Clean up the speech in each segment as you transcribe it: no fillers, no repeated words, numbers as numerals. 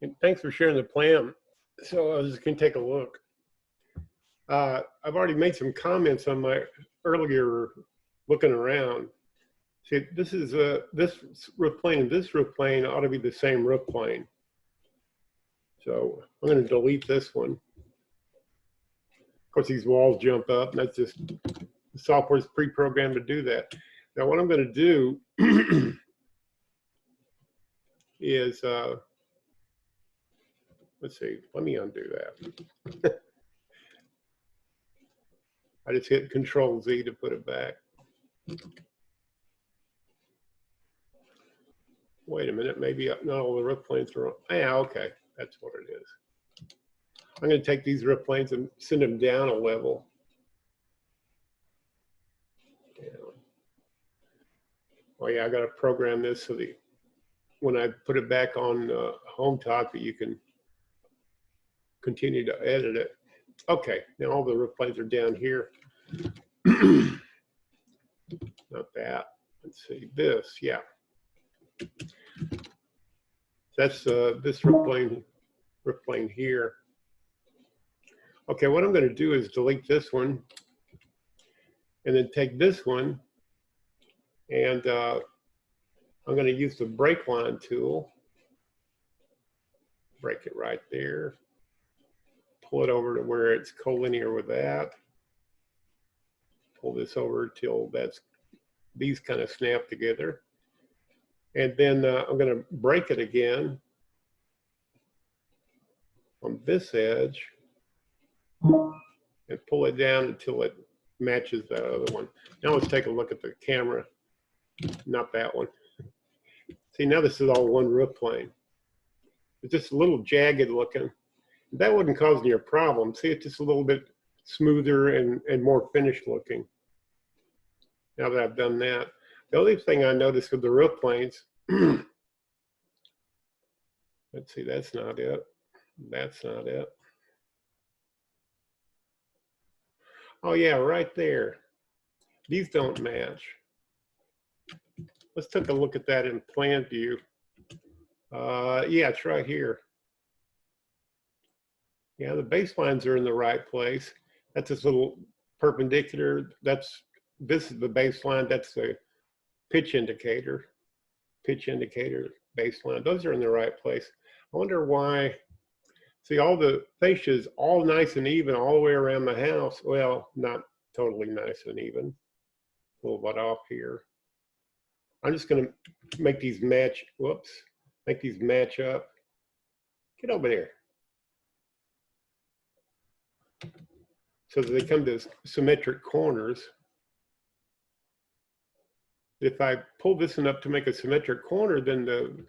And thanks for sharing the plan. So I was just going to take a look. I've already made some comments on my earlier looking around. See, this is this roof plane and this roof plane ought to be the same roof plane. So I'm going to delete this one. Of course, these walls jump up, and that's just the software is pre-programmed to do that. Now, what I'm going to do is let's see. Let me undo that. I just hit Control Z to put it back. Wait a minute, maybe not all the roof planes are on. Yeah, okay, that's what it is. I'm going to take these roof planes and send them down a level. Oh yeah, I got to program this so that when I put it back on home talk that you can continue to edit it. Okay, now all the roof planes are down here. Not that. Let's see, this, yeah. That's this roof plane here. Okay, what I'm going to do is delete this one and then take this one, and I'm going to use the break line tool. Break it right there. Pull it over to where it's collinear with that. Pull this over till these kind of snap together. And then I'm going to break it again on this edge and pull it down until it matches that other one. Now let's take a look at the camera. Not that one. See, now this is all one roof plane. It's just a little jagged looking. That wouldn't cause any problem. See, it's just a little bit smoother and more finished looking. Now that I've done that. The other thing I noticed with the roof planes, let's see, that's not it. That's not it. Oh yeah, right there. These don't match. Let's take a look at that in plan view. Yeah, it's right here. Yeah, the baselines are in the right place. That's this little perpendicular. This is the baseline. That's the pitch indicator. Pitch indicator, baseline. Those are in the right place. I wonder why. See, all the fascias all nice and even all the way around the house. Well, not totally nice and even. A little bit off here. I'm just going to make these match. Whoops. Make these match up. Get over there. So that they come to symmetric corners. If I pull this one up to make a symmetric corner, then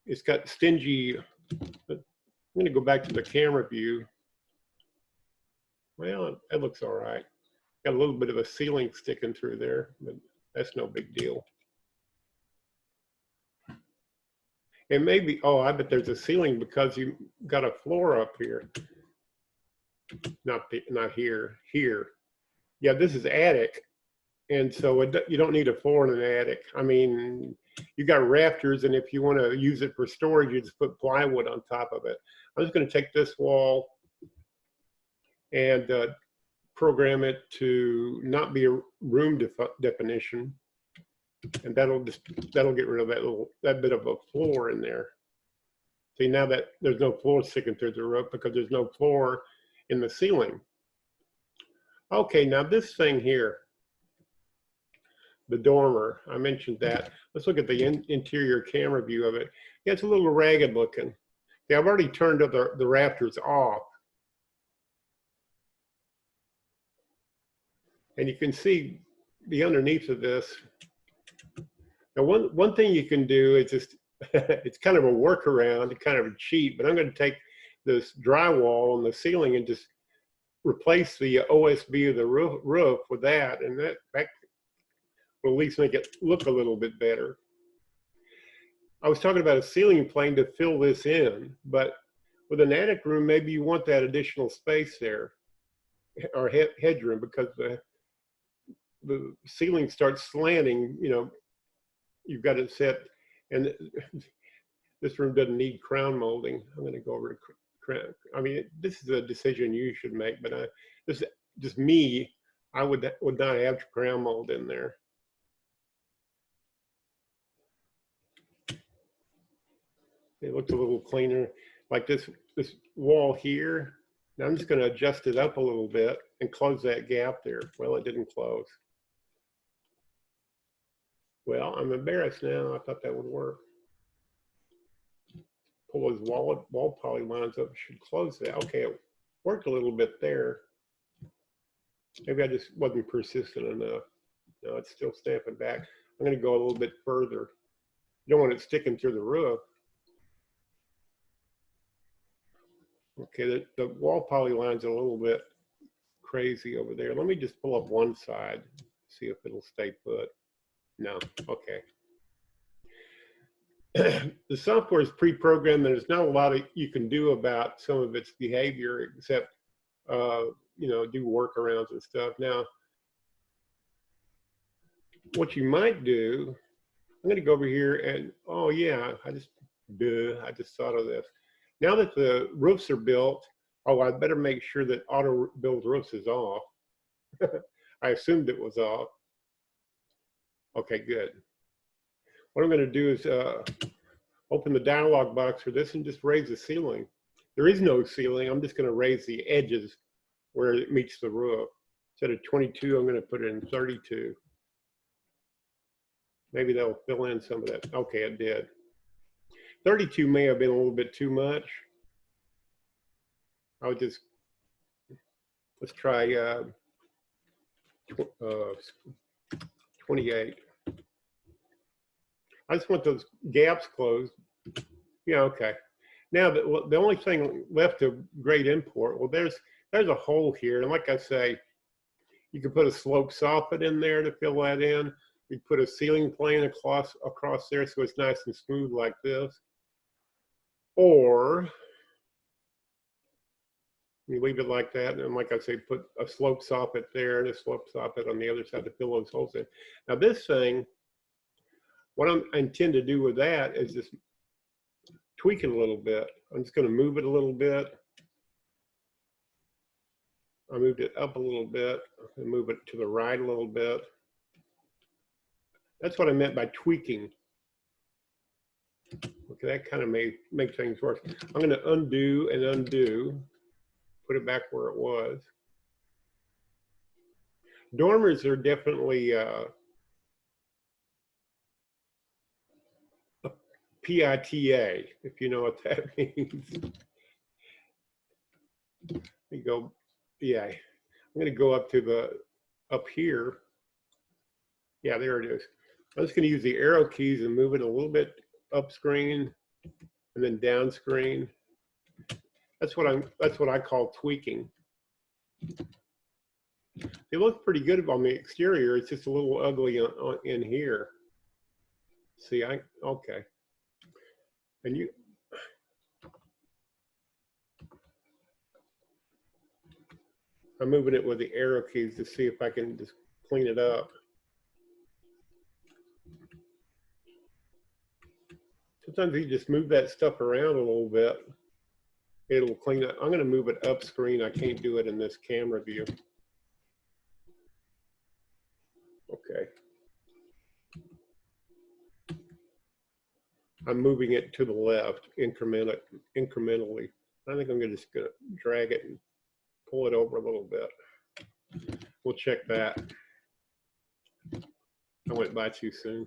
it's got stingy. I'm going to go back to the camera view. Well, that looks all right. Got a little bit of a ceiling sticking through there, but that's no big deal. It may be, oh, I bet there's a ceiling because you got a floor up here. Not here, here. Yeah, this is attic. And so you don't need a floor in an attic. I mean, you got rafters, and if you want to use it for storage, you just put plywood on top of it. I'm just going to take this wall and program it to not be a room definition, and that'll get rid of that bit of a floor in there. See, now that there's no floor sticking through the roof because there's no floor in the ceiling. Okay, now this thing here, the dormer, I mentioned that. Let's look at the interior camera view of it. Yeah, it's a little ragged looking. Yeah, I've already turned the rafters off. And you can see the underneath of this. Now, one thing you can do is just, it's kind of a workaround, kind of a cheat, but I'm going to take this drywall on the ceiling and just replace the OSB of the roof with that, and that will at least make it look a little bit better. I was talking about a ceiling plane to fill this in, but with an attic room, maybe you want that additional space there, or headroom, because the ceiling starts slanting, you know, you've got it set, and This room doesn't need crown molding. I'm going to go over to crown. I mean, this is a decision you should make, but this is just me. I would not have crown mold in there. It looks a little cleaner. Like this wall here. Now I'm just going to adjust it up a little bit and close that gap there. Well, it didn't close. Well, I'm embarrassed now. I thought that would work. Pull those wall polylines up. Should close that. Okay, it worked a little bit there. Maybe I just wasn't persistent enough. No, it's still snapping back. I'm going to go a little bit further. You don't want it sticking through the roof. Okay, the wall poly line's a little bit crazy over there. Let me just pull up one side, see if it'll stay put. No, okay. The software is pre-programmed, and there's not a lot you can do about some of its behavior except, you know, do workarounds and stuff. Now, what you might do, I'm going to go over here and, oh yeah, I just thought of this. Now that the roofs are built, oh, I better make sure that auto build roofs is off. I assumed it was off. Okay, good. What I'm going to do is open the dialog box for this and just raise the ceiling. There is no ceiling. I'm just going to raise the edges where it meets the roof. Instead of 22, I'm going to put it in 32. Maybe that'll fill in some of that. Okay, it did. 32 may have been a little bit too much. I would just, let's try 28. I just want those gaps closed. Yeah, okay. Now, the only thing left to grade import, well, there's a hole here. And like I say, you could put a slope soffit in there to fill that in. You put a ceiling plane across there so it's nice and smooth like this. Or you leave it like that, and like I say, put a slope soffit there and a slope soffit on the other side to fill those holes in. Now this thing, what I intend to do with that is just tweak it a little bit. I'm just going to move it a little bit. I moved it up a little bit and move it to the right a little bit. That's what I meant by tweaking. Okay, that kind of may make things work. I'm going to undo and undo, put it back where it was. Dormers are definitely PITA, if you know what that means. You go, yeah. I'm going to go up to up here. Yeah, there it is. I'm just going to use the arrow keys and move it a little bit up screen and then down screen. That's what I call tweaking. It looks pretty good on the exterior. It's just a little ugly in here. See, okay. And I'm moving it with the arrow keys to see if I can just clean it up. Sometimes you just move that stuff around a little bit. It'll clean up. I'm going to move it up screen. I can't do it in this camera view. Okay. I'm moving it to the left incrementally. I think I'm just going to drag it and pull it over a little bit. We'll check that. I went by too soon.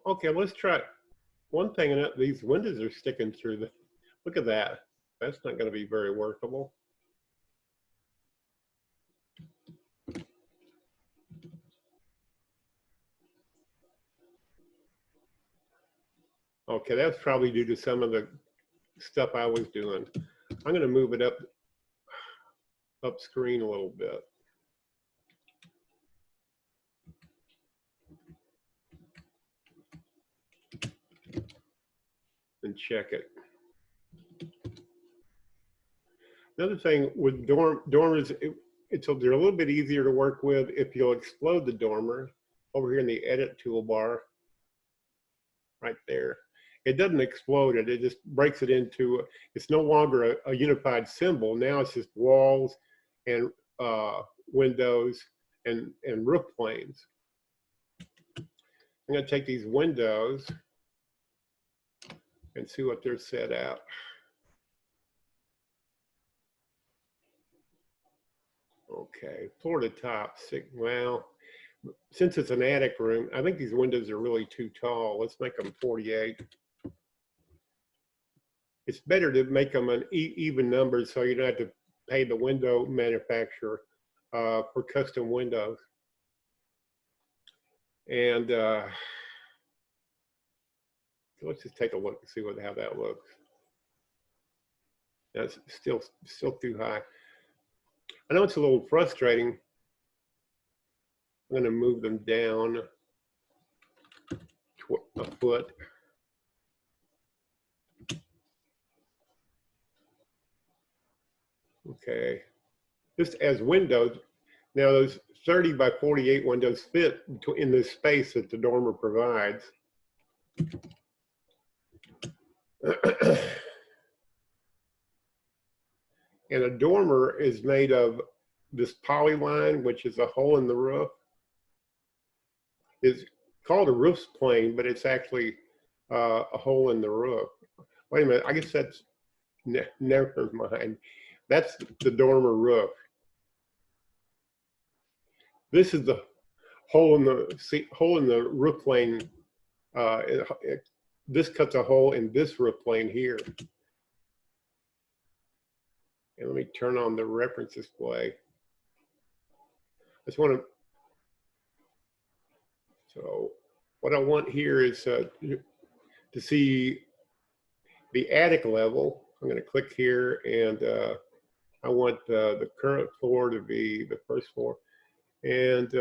Okay, let's try one thing. And these windows are sticking through look at that. That's not going to be very workable. Okay, that's probably due to some of the stuff I was doing. I'm going to move it up screen a little bit. And check it. Another thing with dormers, they're a little bit easier to work with if you'll explode the dormer over here in the edit toolbar. right there. It doesn't explode it. It just breaks it into, it's no longer a unified symbol. Now it's just walls and windows and roof planes. I'm going to take these windows and see what they're set out. Okay, floor to top, well, since it's an attic room, I think these windows are really too tall. Let's make them 48. It's better to make them an even number so you don't have to pay the window manufacturer for custom windows. And let's just take a look and see how that looks. That's still too high. I know it's a little frustrating. I'm going to move them down a foot. Okay, just as windows. Now those 30 by 48 windows fit in this space that the dormer provides. And a dormer is made of this polyline, which is a hole in the roof. It's called a roof plane, but it's actually a hole in the roof. Wait a minute, I guess that's, never mind. That's the dormer roof. This is the hole in the roof plane. This cuts a hole in this roof plane here. And let me turn on the reference display. I just want to, so what I want here is to see the attic level. I'm going to click here, and I want the current floor to be the first floor. And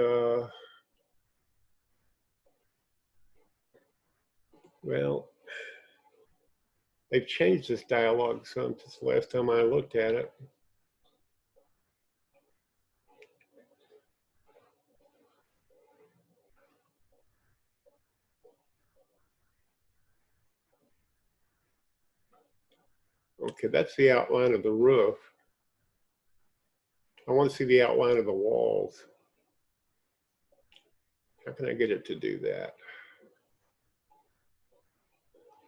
well, they've changed this dialog some since the last time I looked at it. Okay, that's the outline of the roof. I want to see the outline of the walls. How can I get it to do that?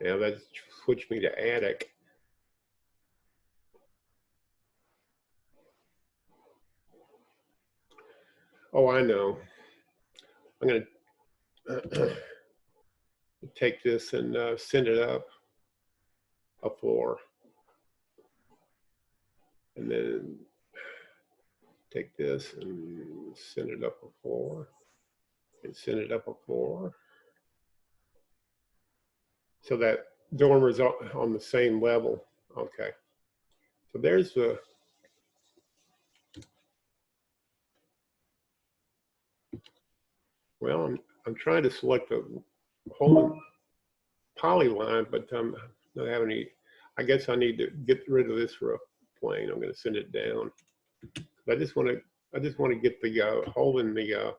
Now that's switched me to attic. Oh, I know. I'm going to take this and send it up a floor. And then take this and send it up a floor. And send it up a floor. So that dormer's on the same level. Okay. So there's the, well, I'm trying to select a whole polyline, but I don't have any. I guess I need to get rid of this roof plane. I'm going to send it down. I just want to get the hole in the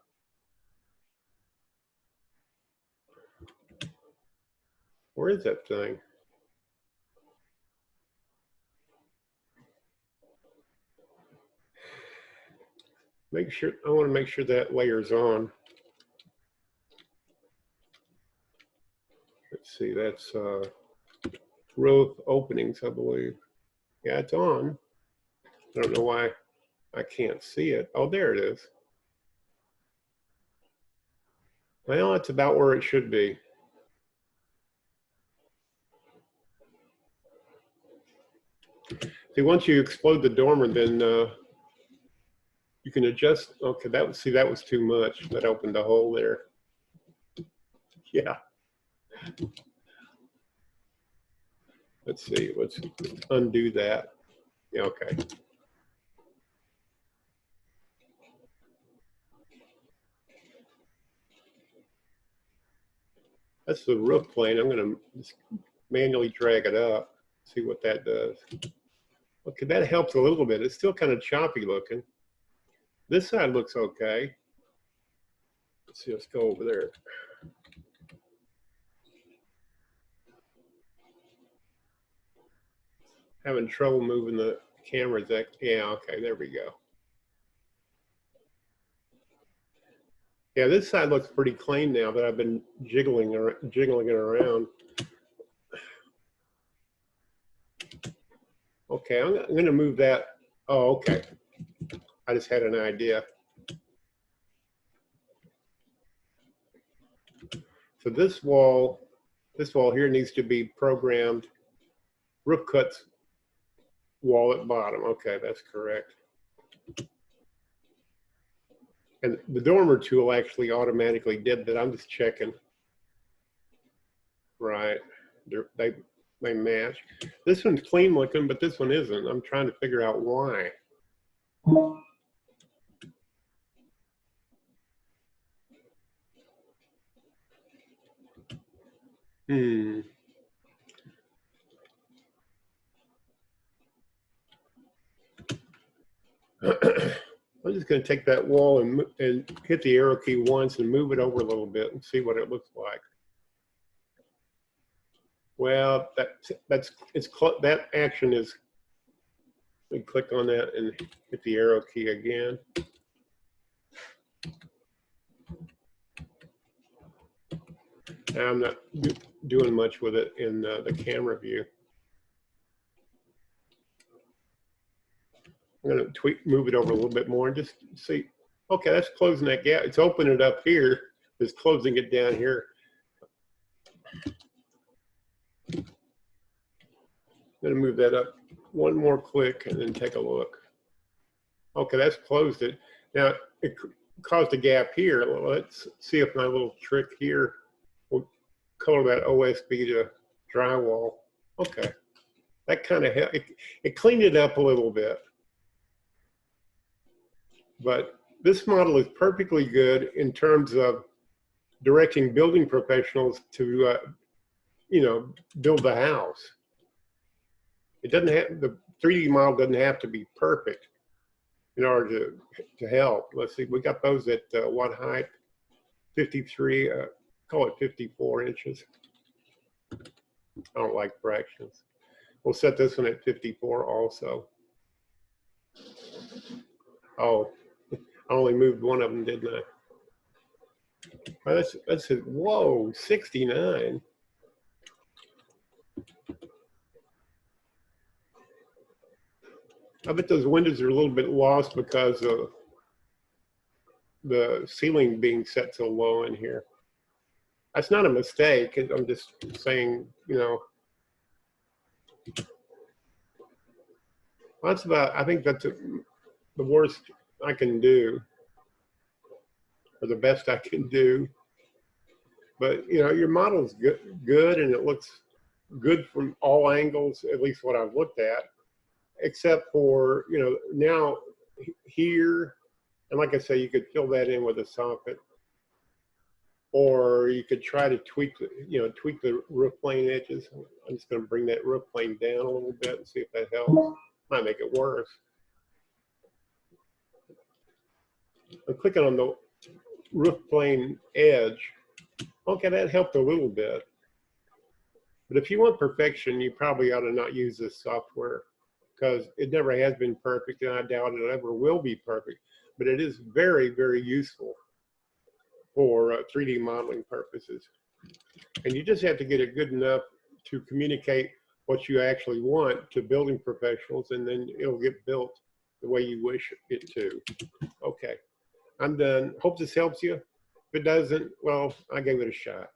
where is that thing? Make sure, I want to make sure that layer's on. Let's see, that's roof openings, I believe. Yeah, it's on. I don't know why I can't see it. Oh, there it is. Well, it's about where it should be. See, once you explode the dormer, then you can adjust. Okay, that was too much. That opened a hole there. Yeah. Let's see. Let's undo that. Yeah, okay. That's the roof plane. I'm going to manually drag it up. See what that does. Okay, that helps a little bit. It's still kind of choppy looking. This side looks okay. Let's see, let's go over there. Having trouble moving the cameras. Yeah, okay, there we go. Yeah, this side looks pretty clean now that I've been jiggling it around. Okay, I'm going to move that. Oh, okay. I just had an idea. So this wall here needs to be programmed. Roof cuts wall at bottom. Okay, that's correct. And the dormer tool actually automatically did that. I'm just checking. Right. They match. This one's clean looking, but this one isn't. I'm trying to figure out why. I'm just going to take that wall and hit the arrow key once and move it over a little bit and see what it looks like. Well, that action is. We click on that and hit the arrow key again. I'm not doing much with it in the camera view. I'm going to move it over a little bit more and just see. Okay, that's closing that gap. It's opening it up here. It's closing it down here. I'm going to move that up one more click and then take a look. Okay, that's closed it. Now, it caused a gap here. Let's see if my little trick here will color that OSB to drywall. Okay, that kind of helped. It cleaned it up a little bit. But this model is perfectly good in terms of directing building professionals to, build the house. It doesn't have, the 3D model doesn't have to be perfect in order to help. Let's see, we got those at what height? 53, call it 54 inches. I don't like fractions. We'll set this one at 54 also. Oh, I only moved one of them, didn't I? Well, that's it. Whoa, 69. I bet those windows are a little bit lost because of the ceiling being set so low in here. That's not a mistake. I'm just saying, that's about, I think that's the worst I can do, or the best I can do. But, your model's good and it looks good from all angles, at least what I've looked at, except for, now here, and like I say, you could fill that in with a soffit, or you could try to tweak the roof plane edges. I'm just going to bring that roof plane down a little bit and see if that helps. Might make it worse. I'm clicking on the roof plane edge. Okay, that helped a little bit. But if you want perfection, you probably ought to not use this software because it never has been perfect, and I doubt it ever will be perfect. But it is very, very useful for 3D modeling purposes. And you just have to get it good enough to communicate what you actually want to building professionals, and then it'll get built the way you wish it to. Okay, I'm done. Hope this helps you. If it doesn't, well, I gave it a shot.